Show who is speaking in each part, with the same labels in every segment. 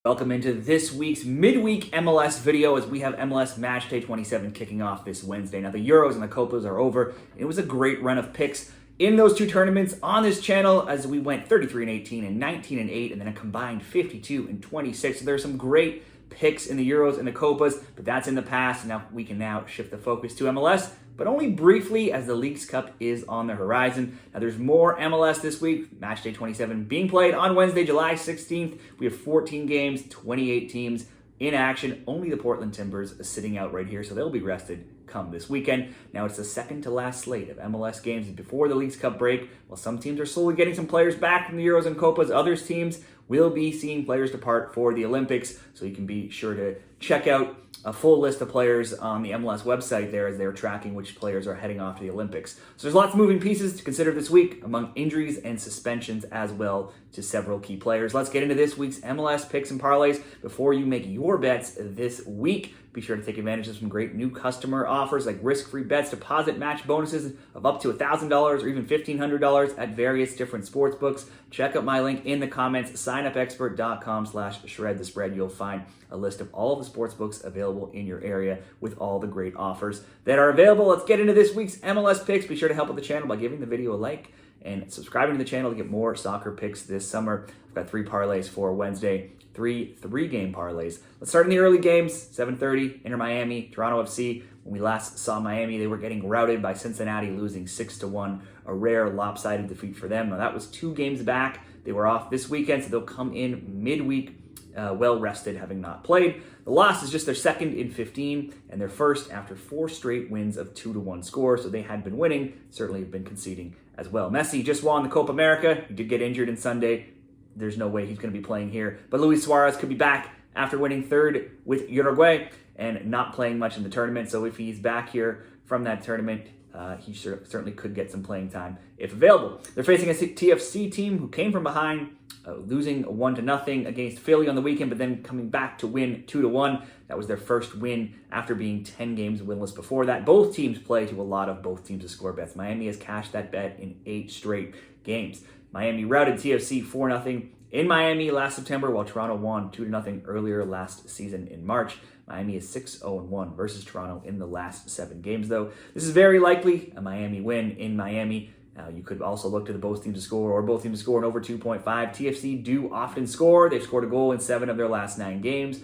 Speaker 1: Welcome into this week's midweek MLS video as we have MLS Matchday 27 kicking off this Wednesday. Now the Euros and the Copas are over. It was a great run of picks in those two tournaments on this channel as we went 33-18 and 19-8 and then a combined 52-26. So there's some great picks in the Euros and the Copas, but that's in the past. Now we can now shift the focus to MLS, but only briefly as the Leagues Cup is on the horizon. Now there's more MLS this week. Matchday 27 being played on Wednesday, July 16th. We have 14 games, 28 teams in action. Only the Portland Timbers sitting out right here, so they'll be rested come this weekend. Now it's the second to last slate of MLS games before the Leagues Cup break. While some teams are slowly getting some players back from the Euros and Copas, other teams will be seeing players depart for the Olympics, so you can be sure to check out a full list of players on the MLS website there as they're tracking which players are heading off to the Olympics. So there's lots of moving pieces to consider this week among injuries and suspensions as well to several key players. Let's get into this week's MLS picks and parlays before you make your bets this week. Be sure to take advantage of some great new customer offers like risk-free bets, deposit match bonuses of up to $1,000 or even $1,500 at various different sports books. Check out my link in the comments, signupexpert.com/shred-the-spread. You'll find a list of all of the sports books available in your area with all the great offers that are available. Let's get into this week's MLS picks. Be sure to help out the channel by giving the video a like and subscribing to the channel to get more soccer picks this summer. I've got 3 parlays for Wednesday, three-game parlays. Let's start in the early games. 7:30, Inter Miami, Toronto FC. When we last saw Miami, they were getting routed by Cincinnati, losing 6-1. A rare lopsided defeat for them. Now that was 2 games back. They were off this weekend, so they'll come in midweek well-rested, having not played. The loss is just their second in 15 and their first after 4 straight wins of 2-1 score, so they had been winning, certainly have been conceding as well. Messi just won the Copa America. He did get injured on Sunday. There's no way he's going to be playing here. But Luis Suarez could be back after winning third with Uruguay and not playing much in the tournament. So if he's back here from that tournament, he certainly could get some playing time if available. They're facing a TFC team who came from behind, losing 1-0 against Philly on the weekend, but then coming back to win 2-1. That was their first win after being 10 games winless before that. Both teams play to a lot of both teams to score bets. Miami has cashed that bet in 8 straight games. Miami routed TFC 4-0 in Miami last September, while Toronto won 2-0 earlier last season in March. Miami is 6-0-1 versus Toronto in the last 7 games, though. This is very likely a Miami win in Miami. You could also look to the both teams to score or both teams to score in over 2.5. TFC do often score. They've scored a goal in 7 of their last 9 games.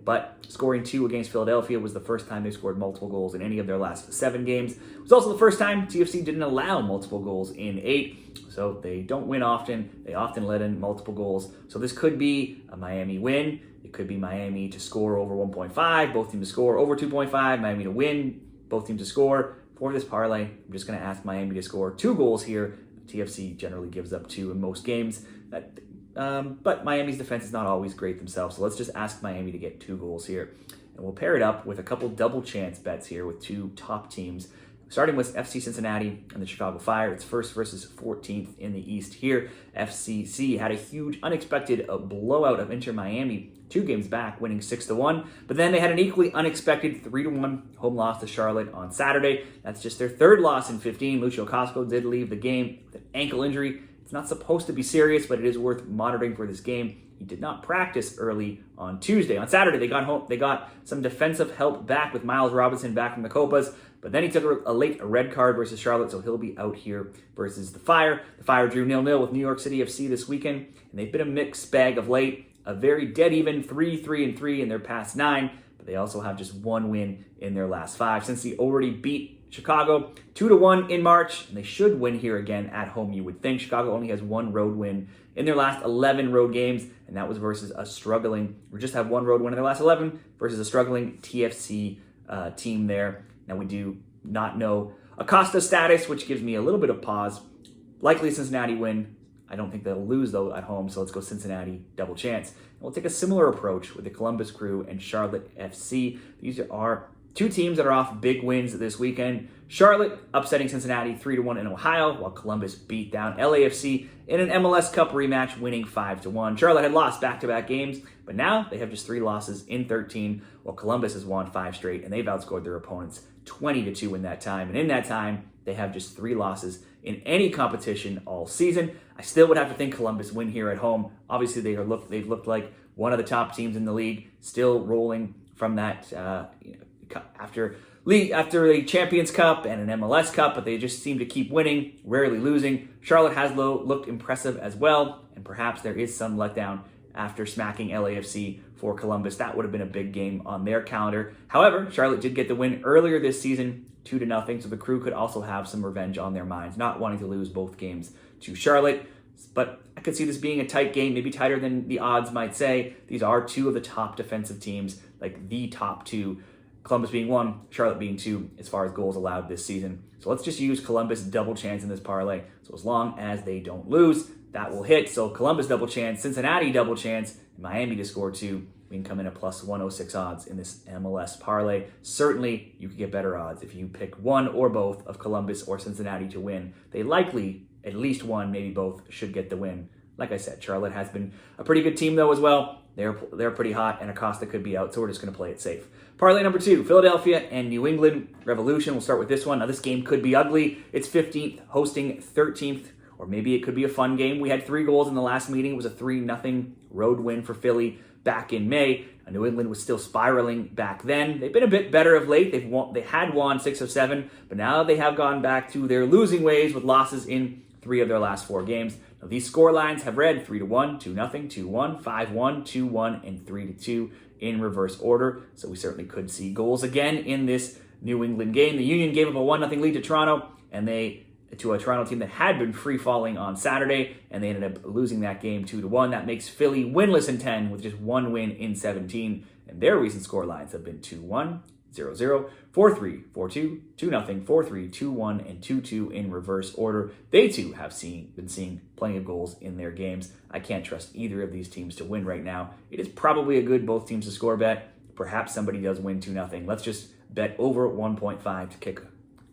Speaker 1: But scoring 2 against Philadelphia was the first time they scored multiple goals in any of their last 7 games. It was also the first time TFC didn't allow multiple goals in 8. So they don't win often. They often let in multiple goals. So this could be a Miami win. It could be Miami to score over 1.5, both teams to score over 2.5, Miami to win, both teams to score. For this parlay, I'm just going to ask Miami to score 2 goals here. TFC generally gives up 2 in most games. But Miami's defense is not always great themselves. So let's just ask Miami to get 2 goals here. And we'll pair it up with a couple double chance bets here with 2 top teams. Starting with FC Cincinnati and the Chicago Fire. It's first versus 14th in the East here. FCC had a huge unexpected blowout of Inter Miami 2 games back, winning 6-1. But then they had an equally unexpected 3-1 home loss to Charlotte on Saturday. That's just their 3rd loss in 15. Lucio Cosco did leave the game with an ankle injury. It's not supposed to be serious, but it is worth monitoring for this game. He did not practice early on Tuesday. On Saturday, they got some defensive help back with Miles Robinson back from the Copas, but then he took a late red card versus Charlotte, so he'll be out here versus the Fire. The Fire drew 0-0 with New York City FC this weekend, and they've been a mixed bag of late. A very dead-even 3-3-3 in their past 9, but they also have just 1 win in their last 5. Since they already beat Chicago 2-1 in March, and they should win here again at home, you would think. Chicago only has 1 road win in their last 11 road games, and that was versus a struggling, or just have 1 road win in their last 11 versus a struggling TFC team there. Now we do not know Acosta's status, which gives me a little bit of pause. Likely Cincinnati win. I don't think they'll lose, though, at home, so let's go Cincinnati double chance. And we'll take a similar approach with the Columbus Crew and Charlotte FC. These are 2 teams that are off big wins this weekend. Charlotte upsetting Cincinnati 3-1 in Ohio, while Columbus beat down LAFC in an MLS Cup rematch, winning 5-1. Charlotte had lost back-to-back games, but now they have just 3 losses in 13, while Columbus has won 5 straight, and they've outscored their opponents 20-2 in that time. And in that time, they have just 3 losses in any competition all season. I still would have to think Columbus win here at home. Obviously, they've looked like one of the top teams in the league, still rolling from that after a Champions Cup and an MLS Cup, but they just seem to keep winning, rarely losing. Charlotte has looked impressive as well, and perhaps there is some letdown after smacking LAFC for Columbus. That would have been a big game on their calendar. However, Charlotte did get the win earlier this season, 2-0, so the Crew could also have some revenge on their minds, not wanting to lose both games to Charlotte. But I could see this being a tight game, maybe tighter than the odds might say. These are two of the top defensive teams, like the top two. Columbus being 1, Charlotte being 2, as far as goals allowed this season. So let's just use Columbus double chance in this parlay. So as long as they don't lose, that will hit. So Columbus double chance, Cincinnati double chance, and Miami to score 2. We can come in at plus 106 odds in this MLS parlay. Certainly, you could get better odds if you pick one or both of Columbus or Cincinnati to win. They likely, at least one, maybe both, should get the win. Like I said, Charlotte has been a pretty good team though as well. They're pretty hot, and Acosta could be out, so we're just going to play it safe. Parlay number 2, Philadelphia and New England Revolution. We'll start with this one. Now, this game could be ugly. It's 15th hosting 13th, or maybe it could be a fun game. We had 3 goals in the last meeting. It was a 3-0 road win for Philly back in May. New England was still spiraling back then. They've been a bit better of late. They had won 6 of 7, but now they have gone back to their losing ways with losses in 3 of their last 4 games. Now, these score lines have read 3-1, 2-0, 2-1, 5-1, 2-1, and 3-2 in reverse order. So we certainly could see goals again in this New England game. The Union gave up a 1-0 lead to Toronto, and to a Toronto team that had been free-falling on Saturday, and they ended up losing that game 2-1. That makes Philly winless in 10 with just 1 win in 17, and their recent score lines have been 2-1, 0-0, 4-3, 4-2, 2-0, 4-3, 2-1, and 2-2 in reverse order. They too have been seeing plenty of goals in their games. I can't trust either of these teams to win right now. It is probably a good both teams to score bet. Perhaps somebody does win 2-0. Let's just bet over 1.5 to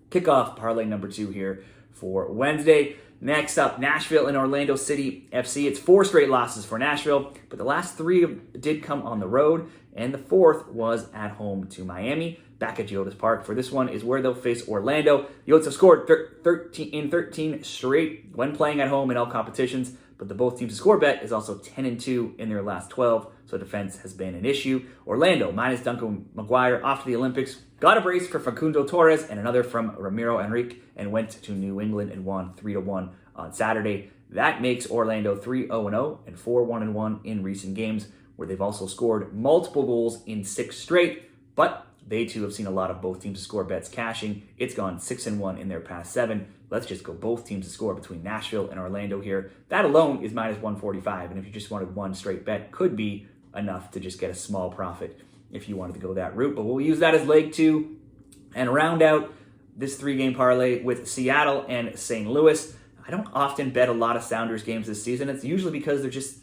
Speaker 1: kick off parlay number 2 here for Wednesday. Next up, Nashville and Orlando City FC. It's 4 straight losses for Nashville, but the last 3 did come on the road, and the 4th was at home to Miami, back at Geodis Park. For this one is where they'll face Orlando. The Oats have scored 13 straight when playing at home in all competitions, but the both teams to score bet is also 10-2 in their last 12, so defense has been an issue. Orlando, minus Duncan Maguire, off to the Olympics, got a brace for Facundo Torres and another from Ramiro Enrique, and went to New England and won 3-1 on Saturday. That makes Orlando 3-0-0 and 4-1-1 in recent games, where they've also scored multiple goals in 6 straight, but they too have seen a lot of both teams to score bets cashing. It's gone 6-1 in their past 7. Let's just go both teams to score between Nashville and Orlando here. That alone is minus 145, and if you just wanted one straight bet, could be enough to just get a small profit if you wanted to go that route. But we'll use that as leg 2 and round out this 3-game parlay with Seattle and St. Louis. I don't often bet a lot of Sounders games this season. It's usually because they just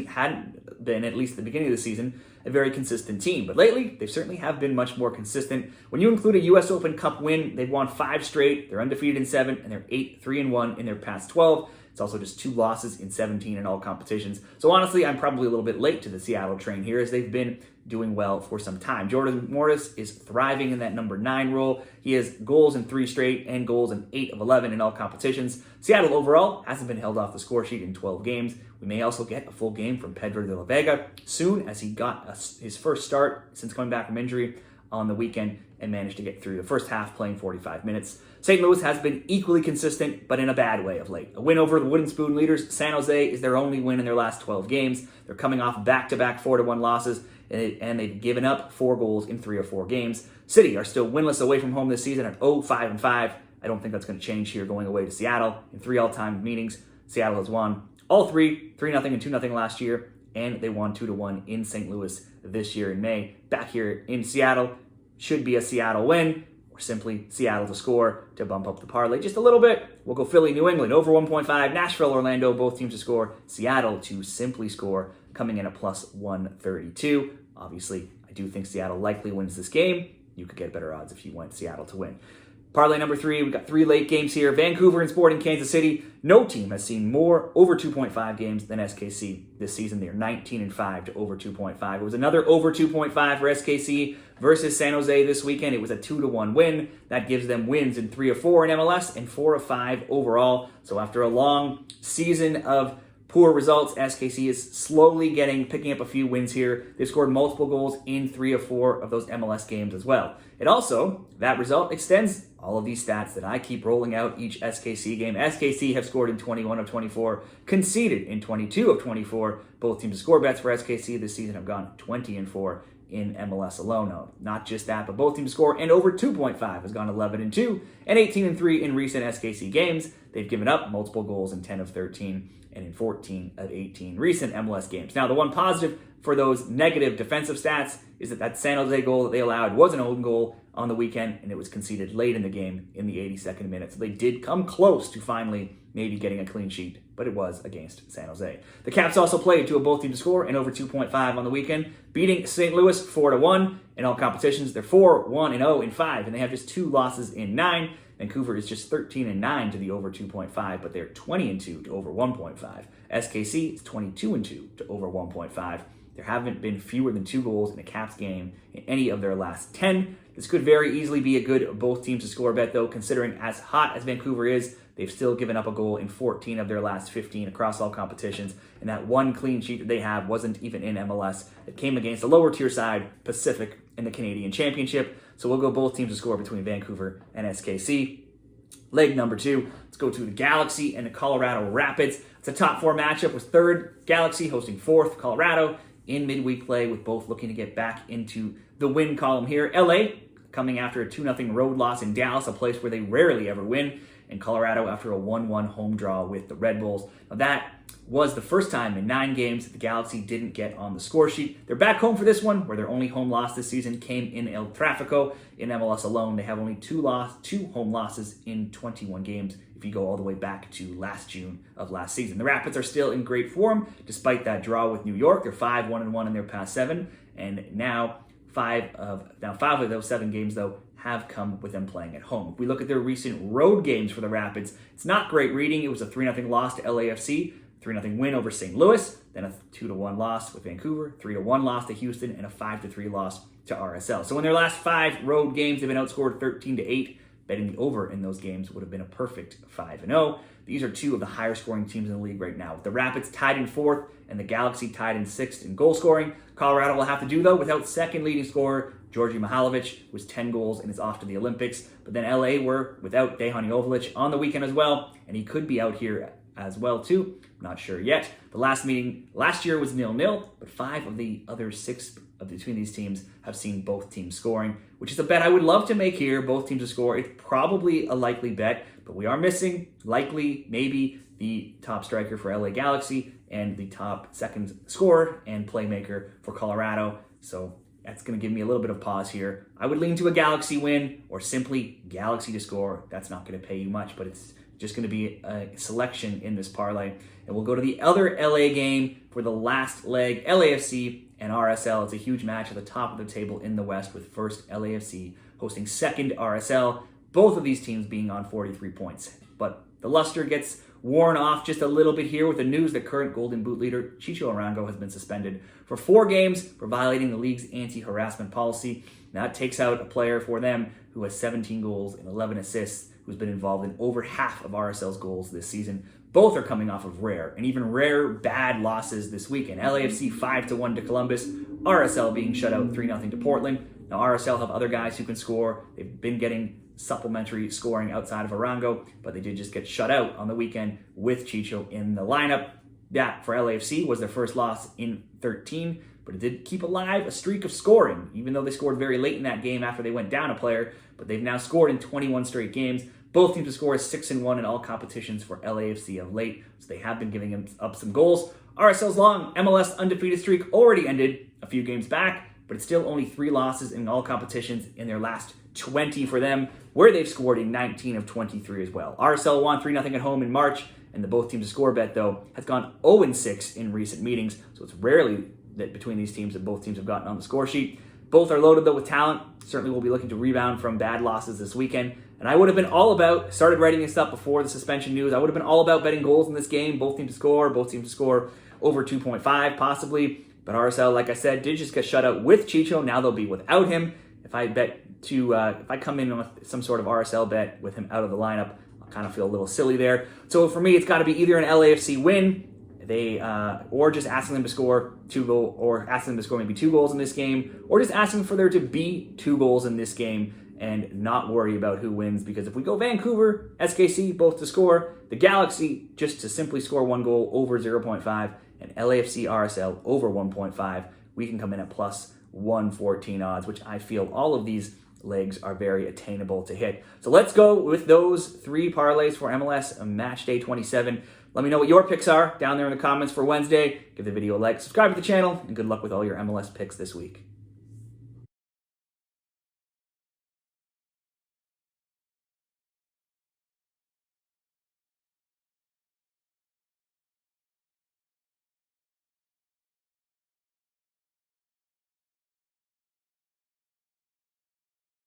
Speaker 1: hadn't been, at least at the beginning of the season, a very consistent team. But lately, they certainly have been much more consistent. When you include a U.S. Open Cup win, they've won 5 straight, they're undefeated in 7, and they're 8-3-1 in their past 12. It's also just 2 losses in 17 in all competitions. So honestly, I'm probably a little bit late to the Seattle train here, as they've been doing well for some time. Jordan Morris is thriving in that number 9 role. He has goals in 3 straight and goals in 8 of 11 in all competitions. Seattle overall hasn't been held off the score sheet in 12 games. We may also get a full game from Pedro de la Vega soon, as he got his first start since coming back from injury on the weekend and managed to get through the first half playing 45 minutes. St. Louis has been equally consistent, but in a bad way of late. A win over the Wooden Spoon leaders, San Jose, is their only win in their last 12 games. They're coming off back-to-back 4-1 losses, and they've given up 4 goals in 3 or 4 games. City are still winless away from home this season at 0-5-5. I don't think that's going to change here going away to Seattle. In 3 all-time meetings, Seattle has won all 3, 3-0 and 2-0 last year, and they won 2-1 in St. Louis this year in May. Back here in Seattle, should be a Seattle win, or simply Seattle to score to bump up the parlay just a little bit. We'll go Philly, New England, over 1.5, Nashville, Orlando, both teams to score, Seattle to simply score, coming in at plus 132. Obviously, I do think Seattle likely wins this game. You could get better odds if you went Seattle to win. Parlay number 3, we've got 3 late games here. Vancouver and Sporting Kansas City. No team has seen more over 2.5 games than SKC this season. They're 19-5 to over 2.5. It was another over 2.5 for SKC versus San Jose this weekend. It was a 2-1 win. That gives them wins in 3 of 4 in MLS and 4 of 5 overall. So after a long season of poor results. SKC is slowly picking up a few wins here. They've scored multiple goals in 3 of 4 of those MLS games as well. That result extends all of these stats that I keep rolling out each SKC game. SKC have scored in 21 of 24, conceded in 22 of 24. Both teams to score bets for SKC this season have gone 20-4 in MLS alone. No, not just that, but both teams score and over 2.5 has gone 11-2 and 18-3 in recent SKC games. They've given up multiple goals in 10 of 13 and in 14 of 18 recent MLS games. Now, the one positive for those negative defensive stats is that San Jose goal that they allowed was an own goal on the weekend, and it was conceded late in the game in the 82nd minute. So they did come close to finally maybe getting a clean sheet, but it was against San Jose. The Caps also played to a both teams to score and over 2.5 on the weekend, beating St. Louis 4-1 in all competitions. They're 4-1-0 in 5, and they have just 2 losses in 9. Vancouver is just 13-9 to the over 2.5, but they're 20-2 to over 1.5. SKC is 22-2 to over 1.5. There haven't been fewer than 2 goals in a Caps game in any of their last 10. This could very easily be a good both teams to score bet, though, considering as hot as Vancouver is, they've still given up a goal in 14 of their last 15 across all competitions, and that one clean sheet that they have wasn't even in MLS. It came against a lower tier side, Pacific, in the Canadian Championship. So we'll go both teams to score between Vancouver and SKC. Leg number 2, let's go to the Galaxy and the Colorado Rapids. It's a top 4 matchup with 3rd Galaxy hosting 4th Colorado in midweek play, with both looking to get back into the win column here. LA coming after a 2-0 road loss in Dallas, a place where they rarely ever win, and Colorado after a 1-1 home draw with the Red Bulls. Now that was the first time in 9 games that the Galaxy didn't get on the score sheet. They're back home for this one, where their only home loss this season came in El Tráfico. In MLS alone, they have only 2 home losses in 21 games if you go all the way back to last June of last season. The Rapids are still in great form despite that draw with New York. They're 5-1-1 in their past 7, and now 5 of those 7 games, though, have come with them playing at home. If we look at their recent road games for the Rapids, it's not great reading. It was a 3-0 loss to LAFC, 3-0 win over St. Louis, then a 2-1 loss with Vancouver, 3-1 loss to Houston, and a 5-3 loss to RSL. So in their last 5 road games, they've been outscored 13-8. Betting the over in those games would have been a perfect 5-0. These are 2 of the higher scoring teams in the league right now, with the Rapids tied in 4th and the Galaxy tied in 6th in goal scoring. Colorado will have to do, though, without second leading scorer Georgi Mihailovic, who was 10 goals and is off to the Olympics. But then LA were without Dejan Joveljic on the weekend as well, and he could be out here as well, too. I'm not sure yet. The last meeting last year was 0-0, but 5 of the other 6 between these teams have seen both teams scoring, which is a bet I would love to make here, both teams to score. It's probably a likely bet, but we are missing, likely, maybe, the top striker for LA Galaxy and the top second scorer and playmaker for Colorado. So that's going to give me a little bit of pause here. I would lean to a Galaxy win or simply Galaxy to score. That's not going to pay you much, but it's just going to be a selection in this parlay. And we'll go to the other LA game for the last leg, LAFC and RSL. It's a huge match at the top of the table in the West, with first LAFC hosting second RSL, both of these teams being on 43 points. But the luster gets worn off just a little bit here with the news that current Golden Boot leader Chicho Arango has been suspended for 4 games for violating the league's anti-harassment policy. Now that takes out a player for them who has 17 goals and 11 assists, who's been involved in over half of RSL's goals this season. Both are coming off of rare and even rare bad losses this weekend. LAFC 5-1 to Columbus, RSL being shut out 3-0 to Portland. Now RSL have other guys who can score. They've been getting supplementary scoring outside of Arango, but they did just get shut out on the weekend with Chicho in the lineup. That, for LAFC, was their first loss in 13, but it did keep alive a streak of scoring, even though they scored very late in that game after they went down a player, but they've now scored in 21 straight games. Both teams have scored 6-1 in all competitions for LAFC of late, so they have been giving up some goals. RSL's long MLS undefeated streak already ended a few games back, but it's still only 3 losses in all competitions in their last 20 for them, where they've scored in 19 of 23 as well. RSL won 3-0 at home in March, and the both teams to score bet, though, has gone 0-6 in recent meetings, so it's rarely that between these teams that both teams have gotten on the score sheet. Both are loaded, though, with talent. Certainly will be looking to rebound from bad losses this weekend. And I would have been all about, started writing this up before the suspension news, I would have been all about betting goals in this game. Both teams to score over 2.5 possibly. But RSL, like I said, did just get shut out with Chicho. Now they'll be without him. If I come in with some sort of RSL bet with him out of the lineup, I'll kind of feel a little silly there. So for me, it's got to be either an LAFC win, they, or just asking them to score or asking them to score maybe 2 goals in this game, or just asking for there to be 2 goals in this game and not worry about who wins. Because if we go Vancouver, SKC, both to score, the Galaxy just to simply score 1 goal over 0.5, and LAFC RSL over 1.5, we can come in at plus 114 odds, which I feel all of these legs are very attainable to hit. So let's go with those 3 parlays for MLS Matchday 27. Let me know what your picks are down there in the comments for Wednesday. Give the video a like, subscribe to the channel, and good luck with all your MLS picks this week.